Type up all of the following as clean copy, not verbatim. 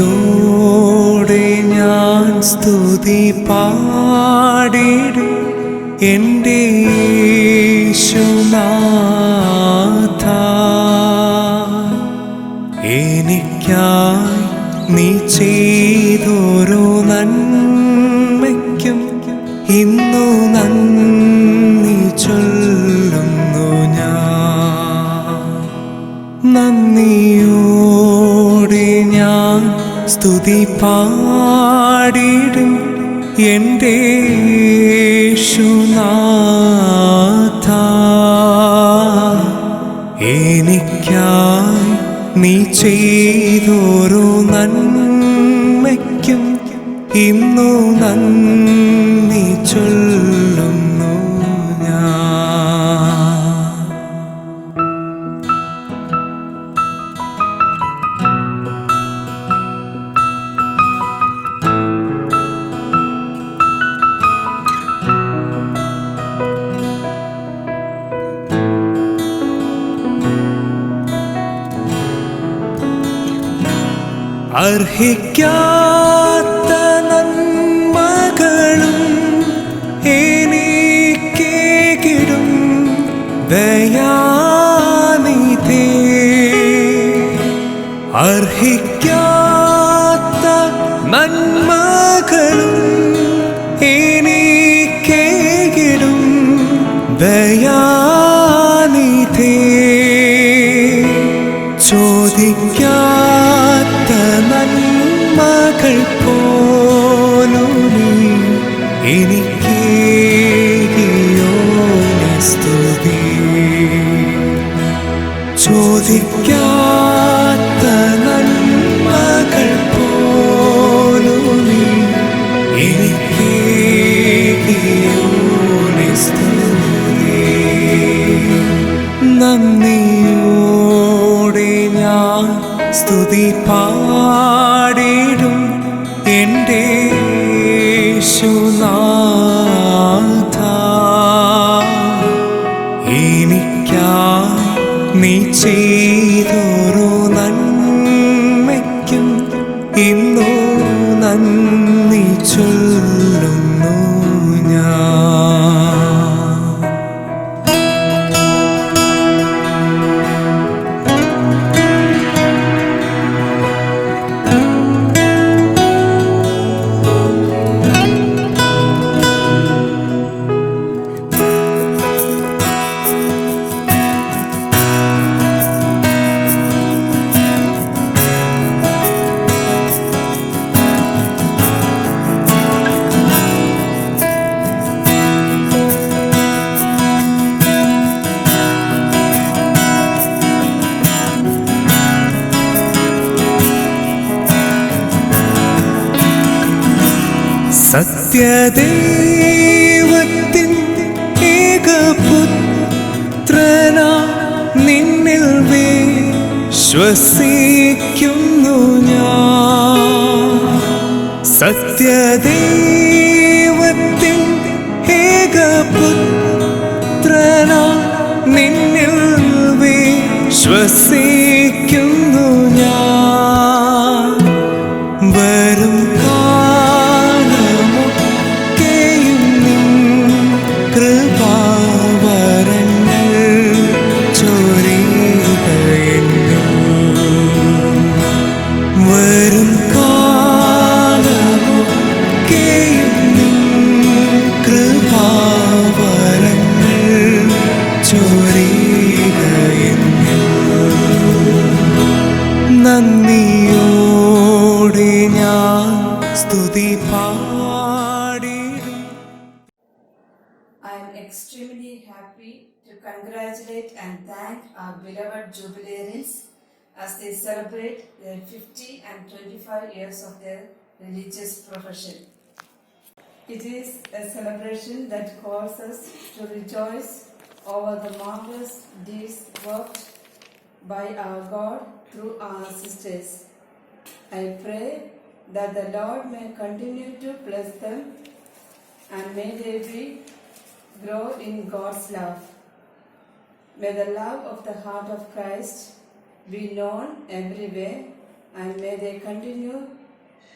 നന്ദിയോടെ ഞാൻ സ്തുതി പാടിടും എൻ്റെ യേശുനാഥ. എനിക്കായി നീ ചെയ്തൊരു നന്മയ്ക്കും ഇന്നു നന്ദി ചൊല്ലുന്നു ഞാൻ. നന്ദിയോടെ ഞാൻ സ്തുതി പാടിടും എൻ്റെ യേശുനാഥ. എനിക്കായി നീ ചെയ്തൊരു നന്മയ്ക്കും ഇന്നു നന്ദി ചൊല്ലുന്നു ഞാൻ. അർഹിക്കാത്ത നന്മകളും എനിക്കേകിടും ദയാനിധേ. അർഹിക്കാത്ത നന്മകളും എനിക്കേകിടും ദയാനിധേ. ചോദിക്കാത്ത നന്മകൾ പോലും എനിക്കേകിയോ സ്തുതി. ചോദിക്കാത്ത നന്മകൾ പോലും എനിക്കേകിയോ സ്തുതി. നന്ദിയോടെ ഞാൻ സ്തുതി പാടിടും എൻ്റെ യേശുനാഥ. എനിക്കായി നീ ചെയ്തൊരു നന്മയ്ക്കും ഇന്നു നന്ദി ചൊല്ലുന്നു ഞാൻ. സത്യദൈവത്തിൻ ഏകപുത്രനാ നിന്നിൽ വിശ്വസിക്കുന്നു ഞാൻ. സത്യദൈവത്തിൻ ഏകപുത്രനാ നിന്നിൽ വിശ്വസിക്കുന്നു ഞാൻ. വരും നന്ദിയോടെ ഞാൻ സ്തുതി പാടിടും. I am extremely happy to congratulate and thank our beloved jubilees as they celebrate their 50 and 25 years of their religious profession. It is a celebration that calls us to rejoice over the marvelous deeds worked by our God through our sisters. I pray that the Lord may continue to bless them and may they be grow in God's love. May the love of the heart of Christ be known everywhere and may they continue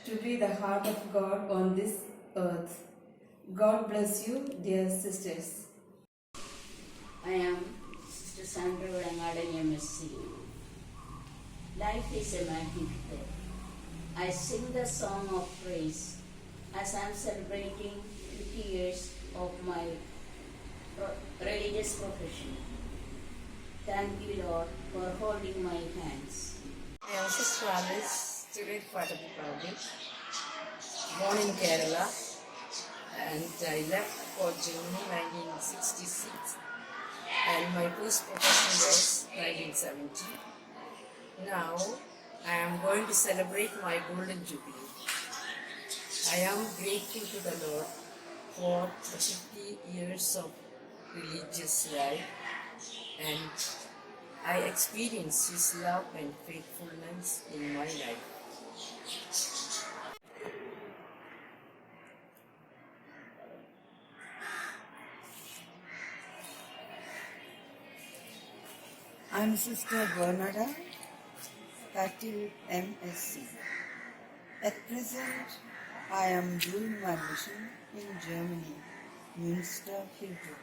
to be the heart of God on this earth. God bless you, dear sisters. I am Sister Sandra Vedangadan MSc. Life is a magnificent. I sing the song of praise as I am celebrating 50 years of my religious profession. Thank you, Lord, for holding my hands. I am Sister Alice, student part of the project, born in Kerala, and I left for Germany 1966, and my first profession was 1970. Now I am going to celebrate my Golden Jubilee. I am grateful to the Lord for the 50 years of religious life, and I experience His love and faithfulness in my life. I'm Sister Bernarda, Faculty MSc. At present, I am doing my mission in Germany, Münster, Hildburg.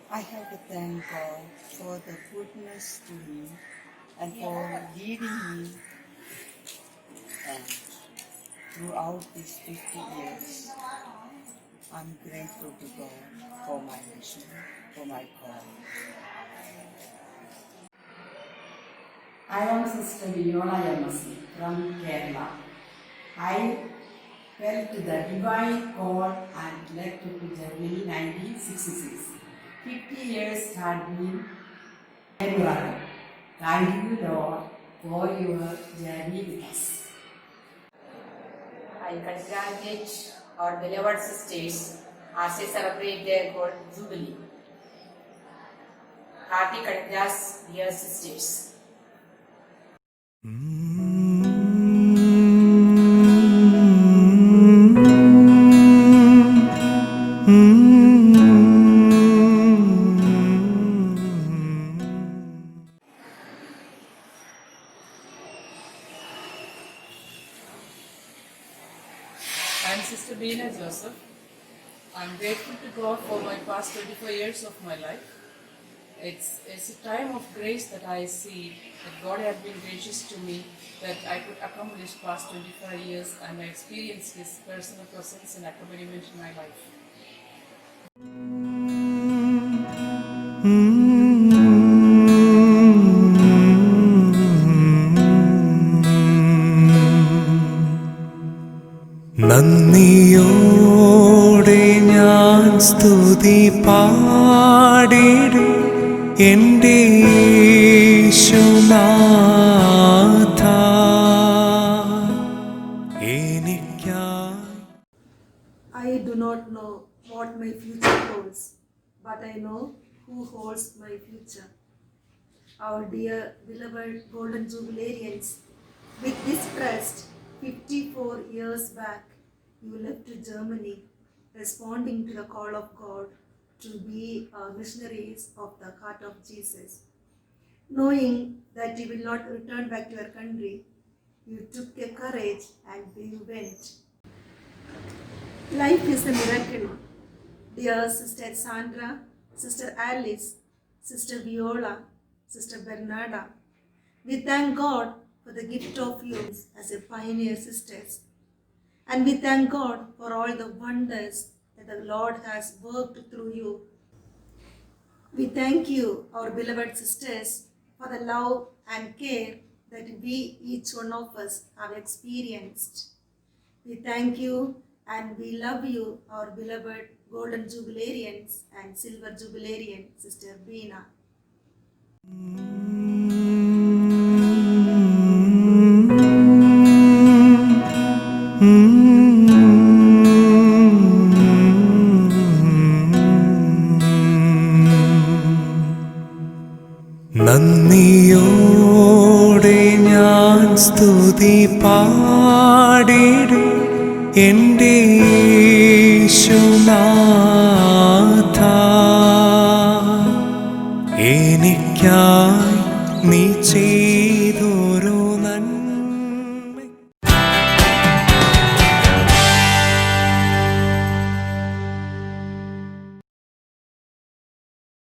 I have to thank God for the goodness to me and for leading me and throughout these 50 years. I'm grateful to God for my mission, for my call. I am Sister Viola Yamasi from Kerala. I felt the divine call and left to Germany 1966. 50 years had been memorable. Thank you, Lord, for your journey with us. I congratulate our beloved sisters as they celebrate their Golden Jubilee. Hearty congrats, dear sisters. I'm Sister Beena Joseph. I'm grateful to God for my past 24 years of my life. It's a time of grace that I see that God has been gracious to me, that I could accomplish past 25 years and I experienced His personal presence and accompaniment in my life. നന്ദിയോടെ ഞാൻ സ്തുതി പാടിടും എൻ്റെ യേശുനാഥ എനിക്കായി. I do not know what my future holds, but I know who holds my future. Our dear beloved Golden Jubilarians, with this trust, 54 years back, you left to Germany, responding to the call of God to be missionaries of the heart of Jesus. Knowing that you will not return back to your country, you took a courage and you went. Life is a miracle. Dear Sister Sandra, Sister Alice, Sister Viola, Sister Bernarda, we thank God for the gift of you as a pioneer sisters. And we thank God for all the wonders that the Lord has worked through you. We thank you, our beloved sisters, for the love and care that we, each one of us, have experienced. We thank you and we love you, our beloved Golden Jubilarians and Silver Jubilarian, Sister Beena. നന്ദിയോടെ ഞാൻ സ്തുതി പാടിടും എൻ്റെ യേശുനാഥ.